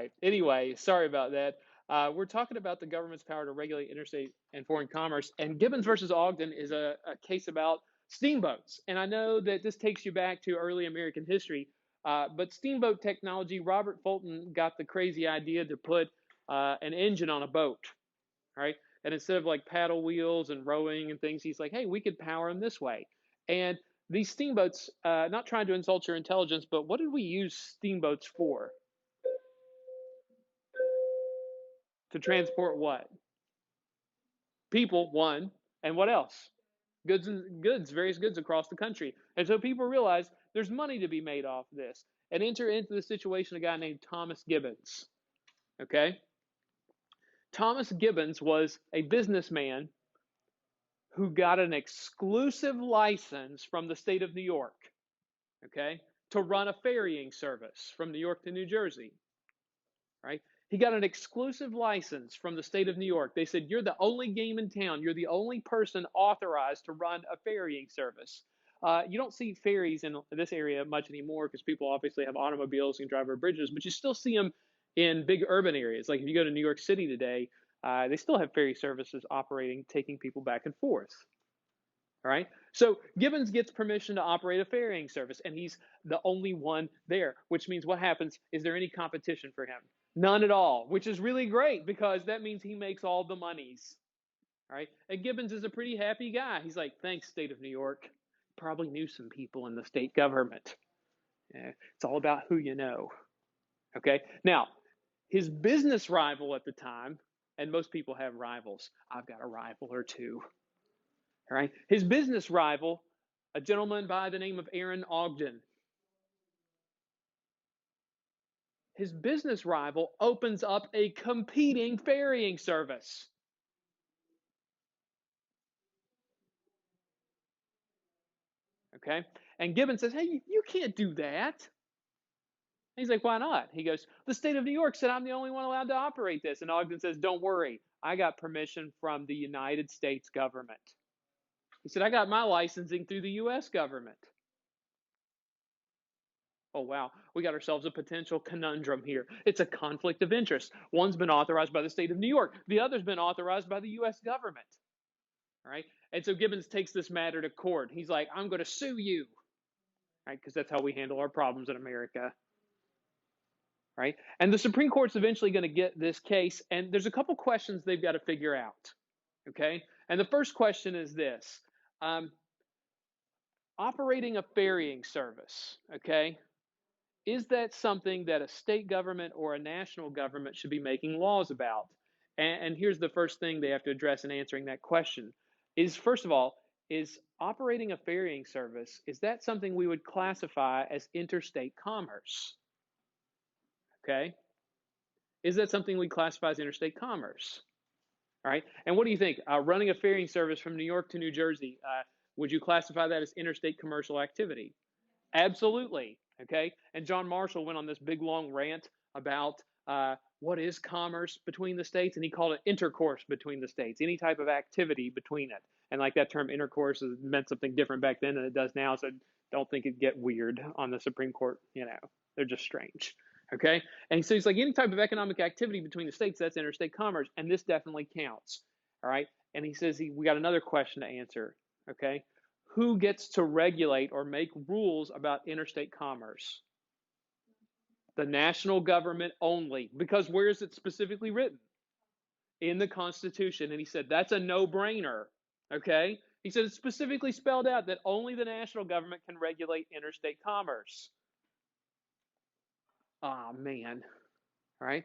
right. Anyway, sorry about that. We're talking about the government's power to regulate interstate and foreign commerce, and Gibbons versus Ogden is a case about steamboats. And I know that this takes you back to early American history, but steamboat technology, Robert Fulton got the crazy idea to put an engine on a boat, right? And instead of like paddle wheels and rowing and things, he's like, hey, we could power them this way. And these steamboats, not trying to insult your intelligence, but what did we use steamboats for? To transport what? People, one, and what else? Goods, various goods across the country. And so people realize there's money to be made off this, and enter into the situation a guy named Thomas Gibbons. Okay? Thomas Gibbons was a businessman who got an exclusive license from the state of New York, okay, to run a ferrying service from New York to New Jersey, right? He got an exclusive license from the state of New York. They said, you're the only game in town. You're the only person authorized to run a ferrying service. You don't see ferries in this area much anymore because people obviously have automobiles and drive over bridges, but you still see them in big urban areas. Like if you go to New York City today, they still have ferry services operating, taking people back and forth. All right. So Gibbons gets permission to operate a ferrying service, and he's the only one there, which means what happens? Is there any competition for him? None at all, which is really great because that means he makes all the monies. All right. And Gibbons is a pretty happy guy. He's like, thanks, state of New York. Probably knew some people in the state government. Yeah, it's all about who you know. Okay. Now, his business rival at the time, and most people have rivals. I've got a rival or two. All right. His business rival, a gentleman by the name of Aaron Ogden. His business rival opens up a competing ferrying service. Okay. And Gibbons says, hey, you can't do that. He's like, why not? He goes, the state of New York said I'm the only one allowed to operate this. And Ogden says, don't worry. I got permission from the United States government. He said, I got my licensing through the U.S. government. Oh, wow, we got ourselves a potential conundrum here. It's a conflict of interest. One's been authorized by the state of New York. The other's been authorized by the U.S. government. All right. And so Gibbons takes this matter to court. He's like, I'm going to sue you. Right. Because that's how we handle our problems in America. Right. And the Supreme Court's eventually going to get this case. And there's a couple questions they've got to figure out. Okay. And the first question is this: operating a ferrying service. Okay. Is that something that a state government or a national government should be making laws about? And here's the first thing they have to address in answering that question is, first of all, is operating a ferrying service, is that something we would classify as interstate commerce? Okay. Is that something we classify as interstate commerce? All right. And what do you think? Running a ferrying service from New York to New Jersey, would you classify that as interstate commercial activity? Absolutely. Okay. And John Marshall went on this big long rant about what is commerce between the states, and he called it intercourse between the states, any type of activity between it. And like that term intercourse meant something different back then than it does now. So don't think it'd get weird on the Supreme Court. You know, they're just strange. Okay. And so he's like, any type of economic activity between the states, that's interstate commerce. And this definitely counts. All right. And he says, we got another question to answer. Okay. Who gets to regulate or make rules about interstate commerce? The national government only. Because where is it specifically written? In the Constitution. And he said, that's a no-brainer. Okay? He said it's specifically spelled out that only the national government can regulate interstate commerce. Oh, man. All right?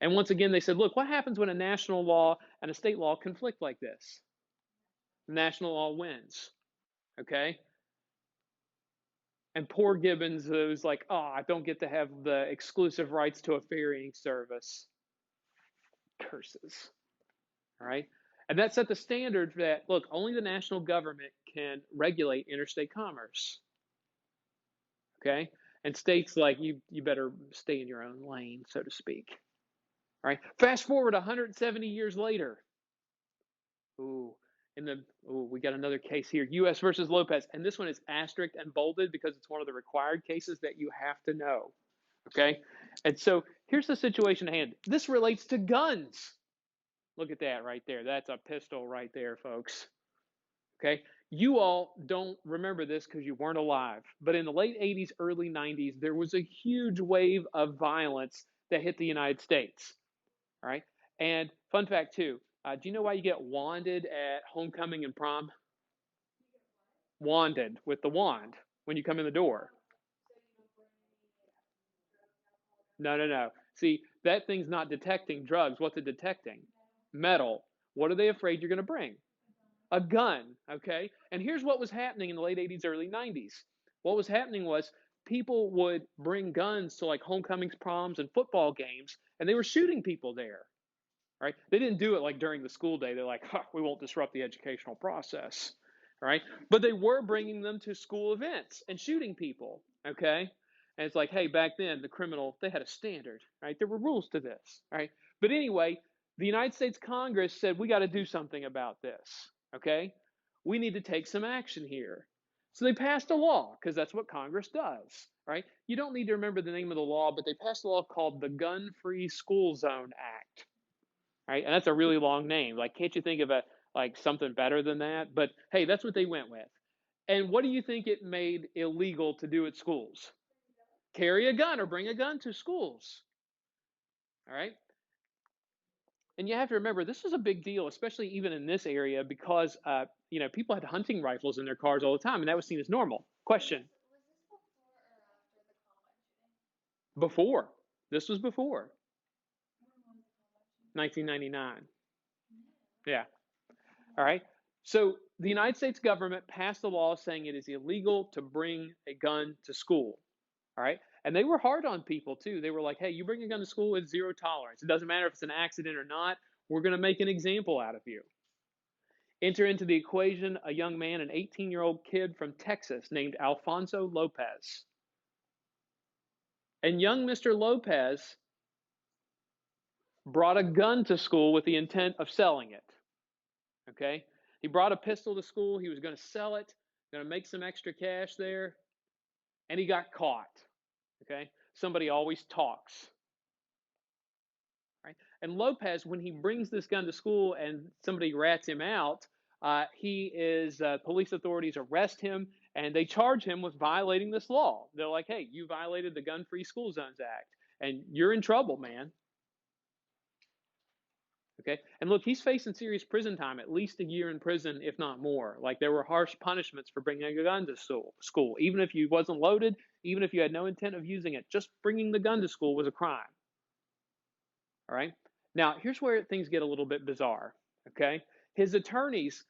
And once again, they said, look, what happens when a national law and a state law conflict like this? The national law wins. Okay? And poor Gibbons was like, oh, I don't get to have the exclusive rights to a ferrying service. Curses. All right. And that set the standard that, look, only the national government can regulate interstate commerce. Okay. And states like, you better stay in your own lane, so to speak. All right. Fast forward 170 years later. We got another case here, U.S. versus Lopez. And this one is asterisked and bolded because it's one of the required cases that you have to know. Okay. And so Here's the situation at hand. This relates to guns. Look at that right there. That's a pistol right there, folks. Okay. You all don't remember this because you weren't alive. But in the late 80s, early 90s, there was a huge wave of violence that hit the United States. All right. And fun fact, too, do you know why you get wanded at homecoming and prom? Wanded with the wand when you come in the door. No, no, no. See, that thing's not detecting drugs. What's it detecting? Metal. What are they afraid you're going to bring? A gun, okay? And here's what was happening in the late 80s, early 90s. What was happening was people would bring guns to like homecomings, proms, and football games, and they were shooting people there, right? They didn't do it like during the school day. They're like, huh, we won't disrupt the educational process, right? But they were bringing them to school events and shooting people, okay? And it's like, hey, back then, the criminal, they had a standard, right? There were rules to this, right? But anyway, the United States Congress said, we got to do something about this, okay? We need to take some action here. So they passed a law, because that's what Congress does, right? You don't need to remember the name of the law, but they passed a law called the Gun-Free School Zone Act, right? And that's a really long name. Like, can't you think of a like something better than that? But hey, that's what they went with. And what do you think it made illegal to do at schools? Carry a gun or bring a gun to schools. All right? And you have to remember, this was a big deal, especially even in this area, because people had hunting rifles in their cars all the time, and that was seen as normal. Question. Before. This was before. 1999. Yeah. All right. So the United States government passed a law saying it is illegal to bring a gun to school. All right. And they were hard on people too. They were like, hey, you bring a gun to school, it's zero tolerance. It doesn't matter if it's an accident or not. We're going to make an example out of you. Enter into the equation a young man, an 18-year-old kid from Texas named Alfonso Lopez. And young Mr. Lopez brought a gun to school with the intent of selling it. Okay? He brought a pistol to school. He was going to sell it, going to make some extra cash there, and he got caught. Okay? Somebody always talks. Right? And Lopez, when he brings this gun to school and somebody rats him out, police authorities arrest him and they charge him with violating this law. They're like, hey, you violated the Gun-Free School Zones Act, and you're in trouble, man. Okay, and look, he's facing serious prison time, at least a year in prison, if not more. Like, there were harsh punishments for bringing a gun to school. Even if you wasn't loaded, even if you had no intent of using it, just bringing the gun to school was a crime. All right. Now, here's where things get a little bit bizarre. Okay, his attorneys,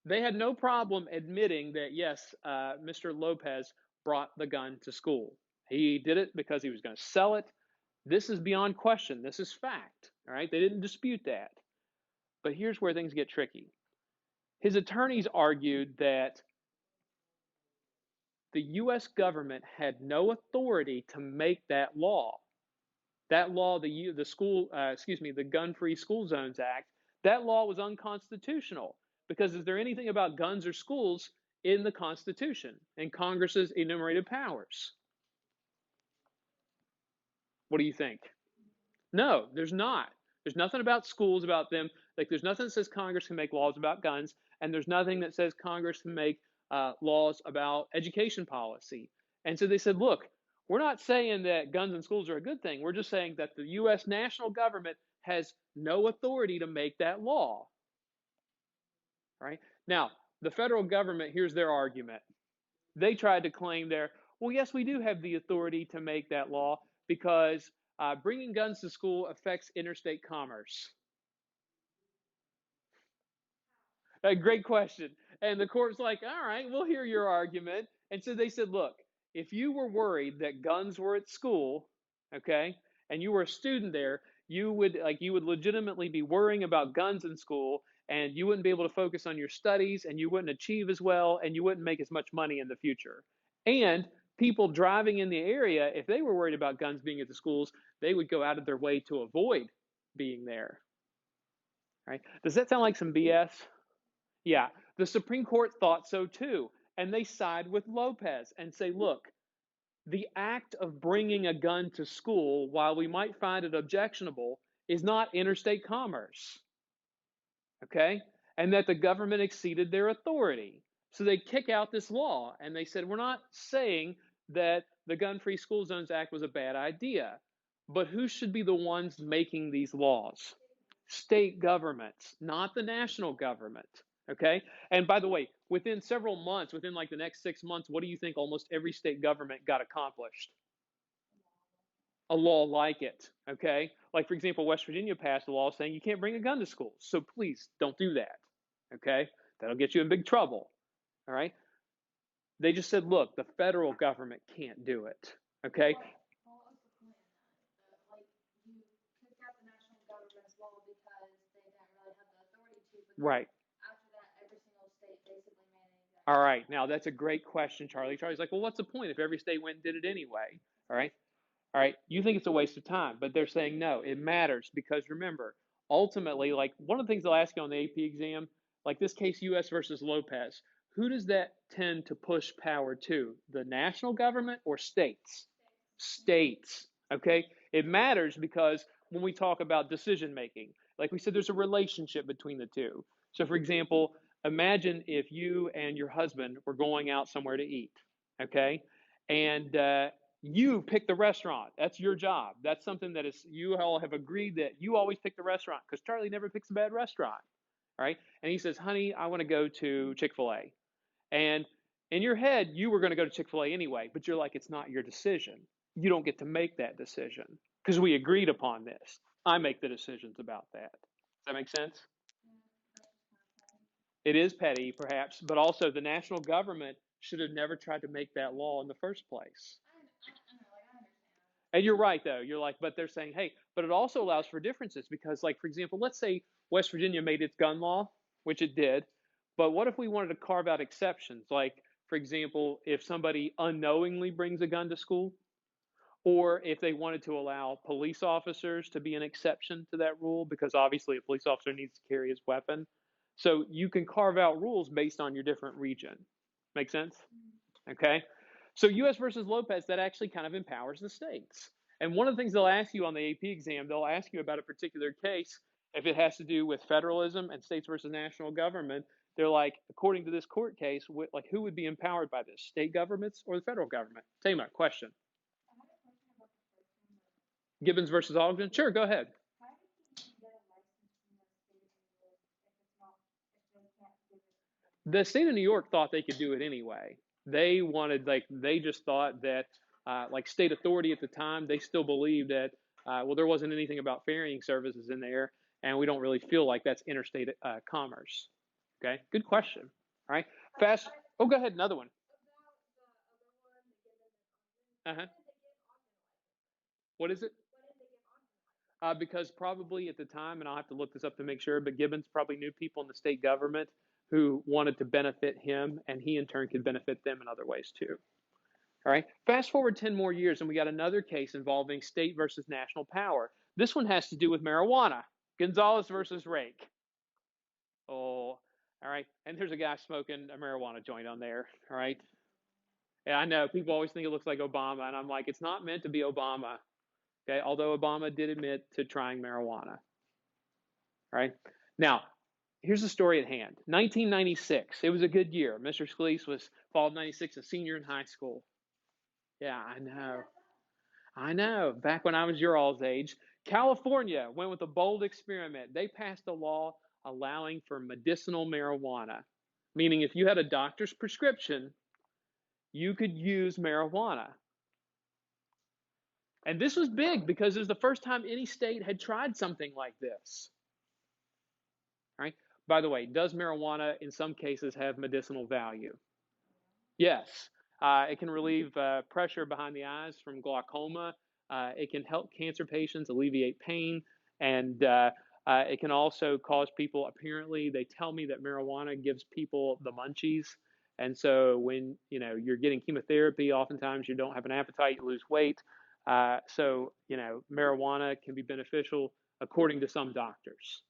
they had no problem admitting that yes, Mr. Lopez brought the gun to school. He did it because he was going to sell it. This is beyond question. This is fact. All right, they didn't dispute that. But here's where things get tricky. His attorneys argued that the U.S. government had no authority to make that law. That law, the Gun-Free School Zones Act, that law was unconstitutional because is there anything about guns or schools in the Constitution and Congress's enumerated powers? What do you think? No, there's not. There's nothing about schools, about them. Like, there's nothing that says Congress can make laws about guns, and there's nothing that says Congress can make laws about education policy. And so they said, look, we're not saying that guns in schools are a good thing. We're just saying that the U.S. national government has no authority to make that law. Right? Now, the federal government, here's their argument. They tried to claim well, yes, we do have the authority to make that law because bringing guns to school affects interstate commerce. A great question. And the court's like, all right, we'll hear your argument. And so they said, look, if you were worried that guns were at school, okay, and you were a student there, you would legitimately be worrying about guns in school, and you wouldn't be able to focus on your studies, and you wouldn't achieve as well, and you wouldn't make as much money in the future. And people driving in the area, if they were worried about guns being at the schools, they would go out of their way to avoid being there. Right? Does that sound like some BS? Yeah, the Supreme Court thought so too. And they side with Lopez and say, look, the act of bringing a gun to school, while we might find it objectionable, is not interstate commerce. Okay? And that the government exceeded their authority. So they kick out this law and they said, we're not saying that the Gun Free School Zones Act was a bad idea, but who should be the ones making these laws? State governments, not the national government. Okay? And by the way, within several months, within like the next 6 months, what do you think almost every state government got accomplished? A law like it. Okay? Like, for example, West Virginia passed a law saying you can't bring a gun to school. So please don't do that. Okay? That'll get you in big trouble. All right? They just said, look, the federal government can't do it. Okay? Right. All right. Now, that's a great question, Charlie. Charlie's like, well, what's the point if every state went and did it anyway? All right. All right. You think it's a waste of time, but they're saying no, it matters because remember, ultimately, like one of the things they'll ask you on the AP exam, like this case, U.S. versus Lopez, who does that tend to push power to? The national government or states? States. Okay. It matters because when we talk about decision making, like we said, there's a relationship between the two. So, for example, imagine if you and your husband were going out somewhere to eat, okay? And you pick the restaurant. That's your job. That's something that is, you all have agreed that you always pick the restaurant because Charlie never picks a bad restaurant, right? And he says, honey, I want to go to Chick-fil-A. And in your head, you were going to go to Chick-fil-A anyway, but you're like, it's not your decision. You don't get to make that decision because we agreed upon this. I make the decisions about that. Does that make sense? It is petty, perhaps, but also the national government should have never tried to make that law in the first place. And you're right, though. You're like, but they're saying, hey, but it also allows for differences because, like, for example, let's say West Virginia made its gun law, which it did, but what if we wanted to carve out exceptions? Like, for example, if somebody unknowingly brings a gun to school, or if they wanted to allow police officers to be an exception to that rule, because obviously a police officer needs to carry his weapon. So you can carve out rules based on your different region. Make sense? Okay. So U.S. versus Lopez, that actually kind of empowers the states. And one of the things they'll ask you on the AP exam, they'll ask you about a particular case. If it has to do with federalism and states versus national government, they're like, according to this court case, like who would be empowered by this, state governments or the federal government? Same question. Gibbons versus Ogden? Sure, go ahead. The state of New York thought they could do it anyway. They wanted, like, they just thought that, like, state authority at the time, they still believed that, well, there wasn't anything about ferrying services in there, and we don't really feel like that's interstate commerce. Okay, good question. All right, fast. Oh, go ahead, another one. Uh huh. What is it? Because probably at the time, and I'll have to look this up to make sure, but Gibbons probably knew people in the state government who wanted to benefit him, and he in turn could benefit them in other ways too. All right. Fast forward 10 more years, and we got another case involving state versus national power. This one has to do with marijuana. Gonzalez versus Rake. Oh, all right. And there's a guy smoking a marijuana joint on there. All right. Yeah, I know. People always think it looks like Obama, and I'm like, it's not meant to be Obama. Okay. Although Obama did admit to trying marijuana. All right. Now, here's the story at hand. 1996. It was a good year. Mr. Scalise was fall of 96, a senior in high school. Yeah, I know. I know. Back when I was your all's age, California went with a bold experiment. They passed a law allowing for medicinal marijuana, meaning if you had a doctor's prescription, you could use marijuana. And this was big because it was the first time any state had tried something like this. Right? By the way, does marijuana in some cases have medicinal value? Yes. It can relieve pressure behind the eyes from glaucoma. It can help cancer patients alleviate pain. And it can also cause people, apparently, they tell me that marijuana gives people the munchies. And so when you're getting chemotherapy, oftentimes you don't have an appetite, you lose weight. So marijuana can be beneficial according to some doctors.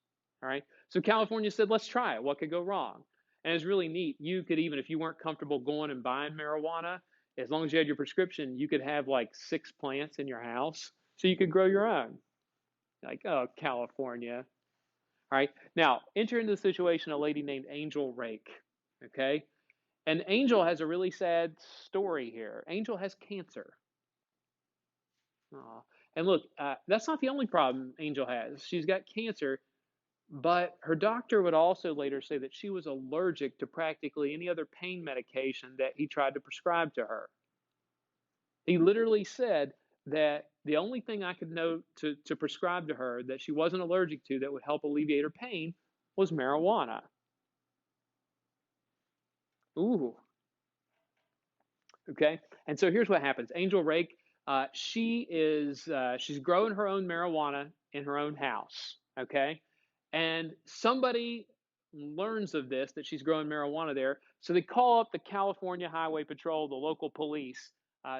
All right. So California said, let's try it. What could go wrong? And it's really neat. You could, even if you weren't comfortable going and buying marijuana, as long as you had your prescription, you could have like 6 plants in your house, so you could grow your own. Like, oh, California. All right. Now, enter into the situation a lady named Angel Rake. Okay. And Angel has a really sad story here. Angel has cancer. Aw. And look, that's not the only problem Angel has. She's got cancer, but her doctor would also later say that she was allergic to practically any other pain medication that he tried to prescribe to her. He literally said that the only thing I could know to prescribe to her that she wasn't allergic to that would help alleviate her pain was marijuana. Ooh, okay. And so here's what happens. Angel Rake, she's growing her own marijuana in her own house. Okay, and somebody learns of this that she's growing marijuana there, so they call up the California Highway Patrol, the local police,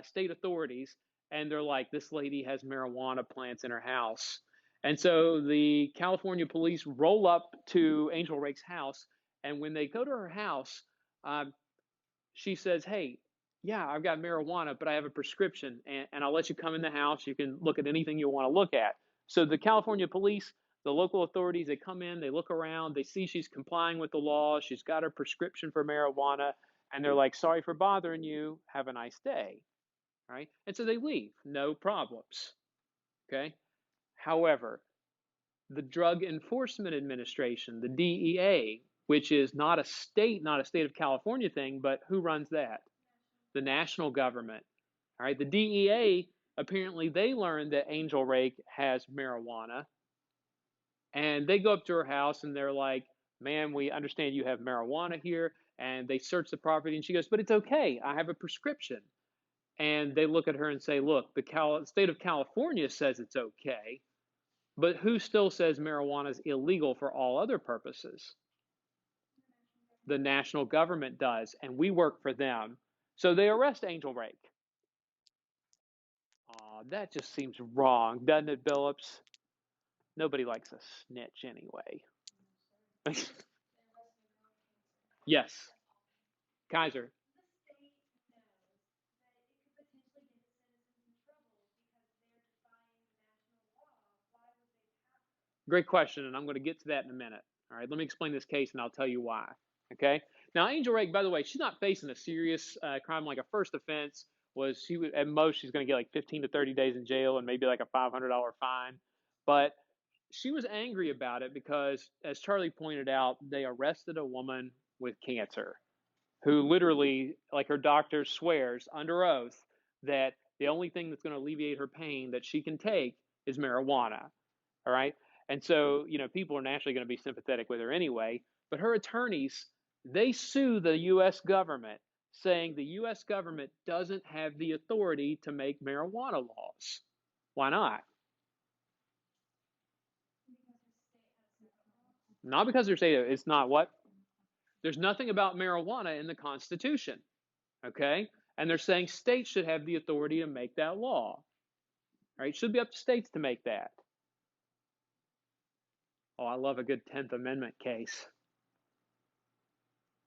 state authorities, and they're like, "This lady has marijuana plants in her house." And so the California police roll up to Angel Rake's house, and when they go to her house, um, she says, "Hey, yeah, I've got marijuana, but I have a prescription, and I'll let you come in the house. You can look at anything you want to look at." So the California police, the local authorities, they come in, they look around, they see she's complying with the law, she's got her prescription for marijuana, and they're like, "Sorry for bothering you. Have a nice day." Right? And so they leave, no problems. Okay. However, the Drug Enforcement Administration, the DEA, which is not a state of California thing, but who runs that? The national government. All right, the DEA, apparently they learned that Angel Rake has marijuana, and they go up to her house and they're like, "Man, we understand you have marijuana here." And they search the property, and she goes, "But it's okay. I have a prescription." And they look at her and say, "Look, the state of California says it's okay, but who still says marijuana is illegal for all other purposes?" The national government does, and we work for them. So they arrest Angel Rake. Aw, that just seems wrong, doesn't it, Billups? Nobody likes a snitch anyway. Yes, Kaiser. Great question, and I'm going to get to that in a minute. All right, let me explain this case, and I'll tell you why. Okay. Now, Angel Rake, by the way, she's not facing a serious crime like a first offense. Was she would, at most she's going to get like 15 to 30 days in jail and maybe like a $500 fine. But she was angry about it because, as Charlie pointed out, they arrested a woman with cancer who literally, like her doctor swears under oath, that the only thing that's going to alleviate her pain that she can take is marijuana. All right. And so, people are naturally going to be sympathetic with her anyway. But her attorneys, they sue the U.S. government, saying the U.S. government doesn't have the authority to make marijuana laws. Why not? Not because they're saying it's not what? There's nothing about marijuana in the Constitution. Okay? And they're saying states should have the authority to make that law. Right? It should be up to states to make that. Oh, I love a good 10th Amendment case.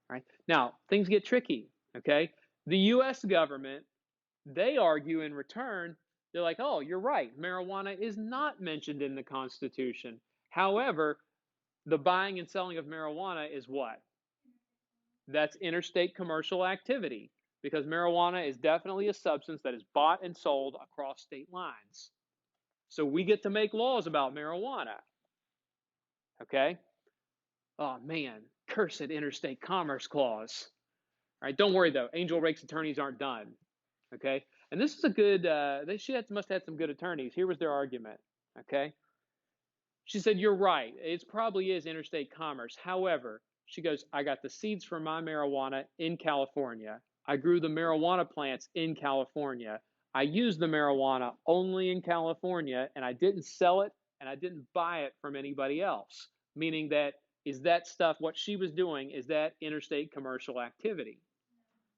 Right? Now, things get tricky. Okay? The U.S. government, they argue in return, they're like, "Oh, you're right. Marijuana is not mentioned in the Constitution. However, the buying and selling of marijuana is what? That's interstate commercial activity, because marijuana is definitely a substance that is bought and sold across state lines. So we get to make laws about marijuana." Okay? Oh man, cursed interstate commerce clause. All right, don't worry though. Angel Rake's attorneys aren't done. Okay? And this is a good, must have had some good attorneys. Here was their argument. Okay? She said, "You're right. It probably is interstate commerce. However," she goes, "I got the seeds for my marijuana in California. I grew the marijuana plants in California. I used the marijuana only in California, and I didn't sell it and I didn't buy it from anybody else." Meaning that, is that stuff, what she was doing, is that interstate commercial activity?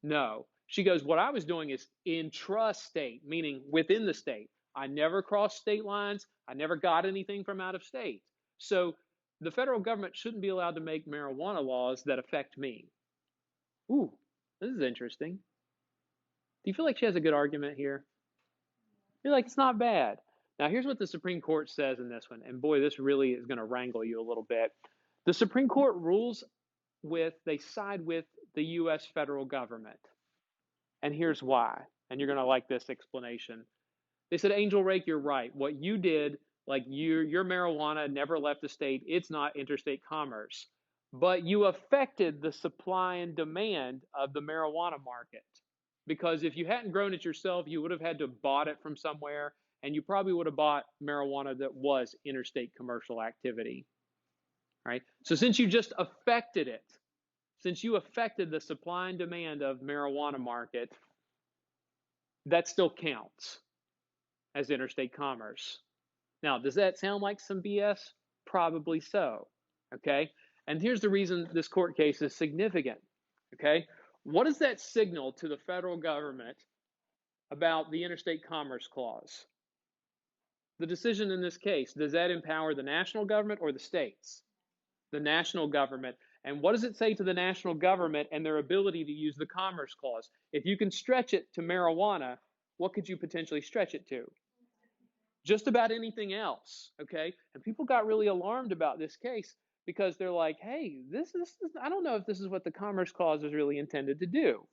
No. She goes, "What I was doing is intrastate, meaning within the state. I never crossed state lines. I never got anything from out of state. So the federal government shouldn't be allowed to make marijuana laws that affect me." Ooh, this is interesting. Do you feel like she has a good argument here? You're like, it's not bad. Now, here's what the Supreme Court says in this one. And boy, this really is going to wrangle you a little bit. The Supreme Court rules they side with the U.S. federal government. And here's why. And you're going to like this explanation. They said, Angel Rake, you're right. What you did, like your marijuana never left the state. It's not interstate commerce. But you affected the supply and demand of the marijuana market. Because if you hadn't grown it yourself, you would have had to have bought it from somewhere, and you probably would have bought marijuana that was interstate commercial activity. Right? So since you just affected it, since you affected the supply and demand of marijuana market, that still counts as interstate commerce. Now, does that sound like some BS? Probably so. Okay? And here's the reason this court case is significant. Okay? What does that signal to the federal government about the interstate commerce clause? The decision in this case, does that empower the national government or the states? The national government. And what does it say to the national government and their ability to use the commerce clause? If you can stretch it to marijuana, what could you potentially stretch it to? Just about anything else, okay? And people got really alarmed about this case because they're like, hey, this is, I don't know if this is what the Commerce Clause is really intended to do.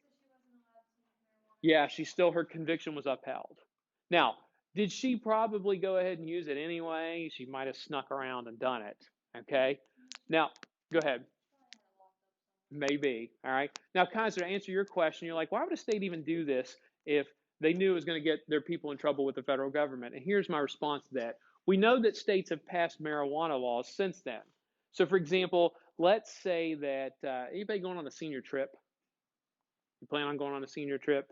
Yeah, her conviction was upheld. Now, did she probably go ahead and use it anyway? She might have snuck around and done it, okay? Now, go ahead. Maybe, all right? Now, Kaiser, to answer your question, you're like, why would a state even do this if they knew it was going to get their people in trouble with the federal government? And here's my response to that. We know that states have passed marijuana laws since then. So, for example, let's say that anybody going on a senior trip? You plan on going on a senior trip?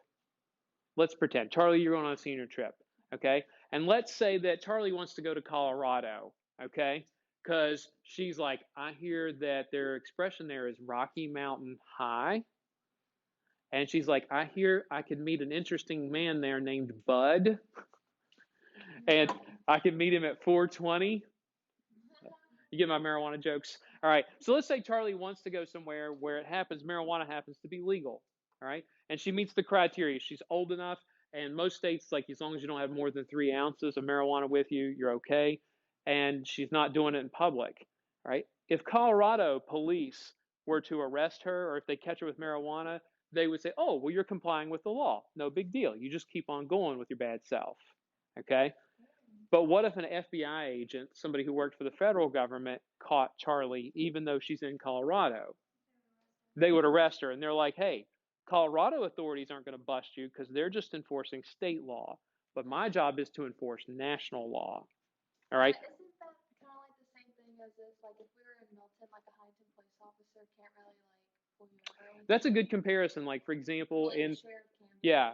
Let's pretend. Charlie, you're going on a senior trip, okay? And let's say that Charlie wants to go to Colorado, okay? Because she's like, I hear that their expression there is Rocky Mountain High. And she's like, I hear I could meet an interesting man there named Bud. And I could meet him at 420. You get my marijuana jokes? All right. So let's say Charlie wants to go somewhere where marijuana happens to be legal. All right. And she meets the criteria. She's old enough. And most states, like as long as you don't have more than 3 ounces of marijuana with you, you're okay. And she's not doing it in public. All right. If Colorado police were to arrest her, or if they catch her with marijuana, they would say, oh, well, you're complying with the law. No big deal. You just keep on going with your bad self. Okay? But what if an FBI agent, somebody who worked for the federal government, caught Charlie even though she's in Colorado? They would arrest her, and they're like, hey, Colorado authorities aren't going to bust you because they're just enforcing state law. But my job is to enforce national law. All right? Isn't that kind of like the same thing as if, like, if we were in Milton, like a Huntington police officer can't really, like, pull you over? That's a good comparison. Like, for example, yeah,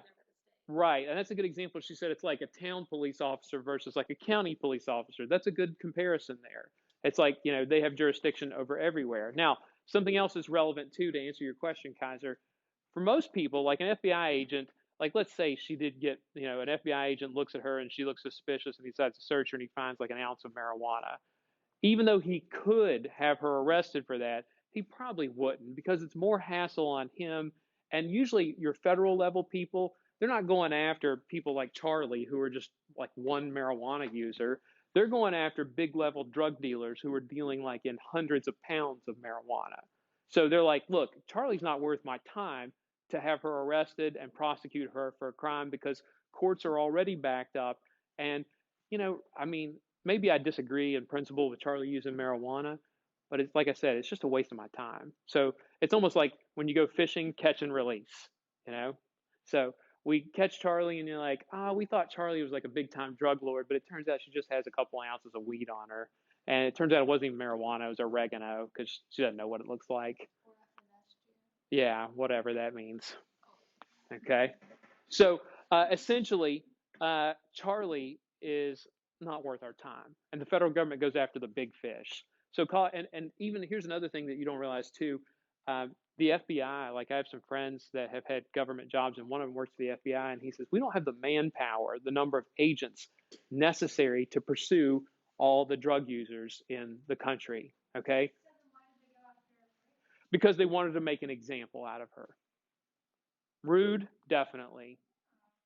right. And that's a good example. She said it's like a town police officer versus like a county police officer. That's a good comparison there. It's like, they have jurisdiction over everywhere. Now, something else is relevant too to answer your question, Kaiser. For most people, like an FBI agent, like let's say she did get, an FBI agent looks at her and she looks suspicious and he decides to search her and he finds like an ounce of marijuana. Even though he could have her arrested for that, he probably wouldn't because it's more hassle on him. And usually your federal level people, they're not going after people like Charlie who are just like one marijuana user. They're going after big level drug dealers who are dealing like in hundreds of pounds of marijuana. So they're like, look, Charlie's not worth my time to have her arrested and prosecute her for a crime because courts are already backed up. And, maybe I disagree in principle with Charlie using marijuana, but it's like I said, it's just a waste of my time. So it's almost like when you go fishing, catch and release, So we catch Charlie and you're like, we thought Charlie was like a big time drug lord, but it turns out she just has a couple ounces of weed on her. And it turns out it wasn't even marijuana, it was oregano because she doesn't know what it looks like. Yeah, whatever that means. Okay. So essentially, Charlie is not worth our time. And the federal government goes after the big fish. So and even here's another thing that you don't realize too. The FBI, like I have some friends that have had government jobs and one of them works for the FBI and he says, we don't have the manpower, the number of agents necessary to pursue all the drug users in the country. Okay. Because they wanted to make an example out of her. Rude, definitely.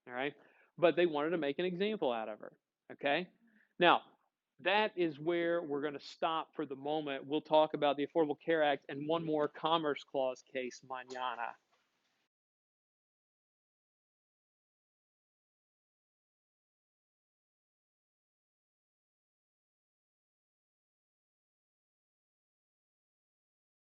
All right. But they wanted to make an example out of her. Okay. Now, that is where we're going to stop for the moment. We'll talk about the Affordable Care Act and one more Commerce Clause case mañana.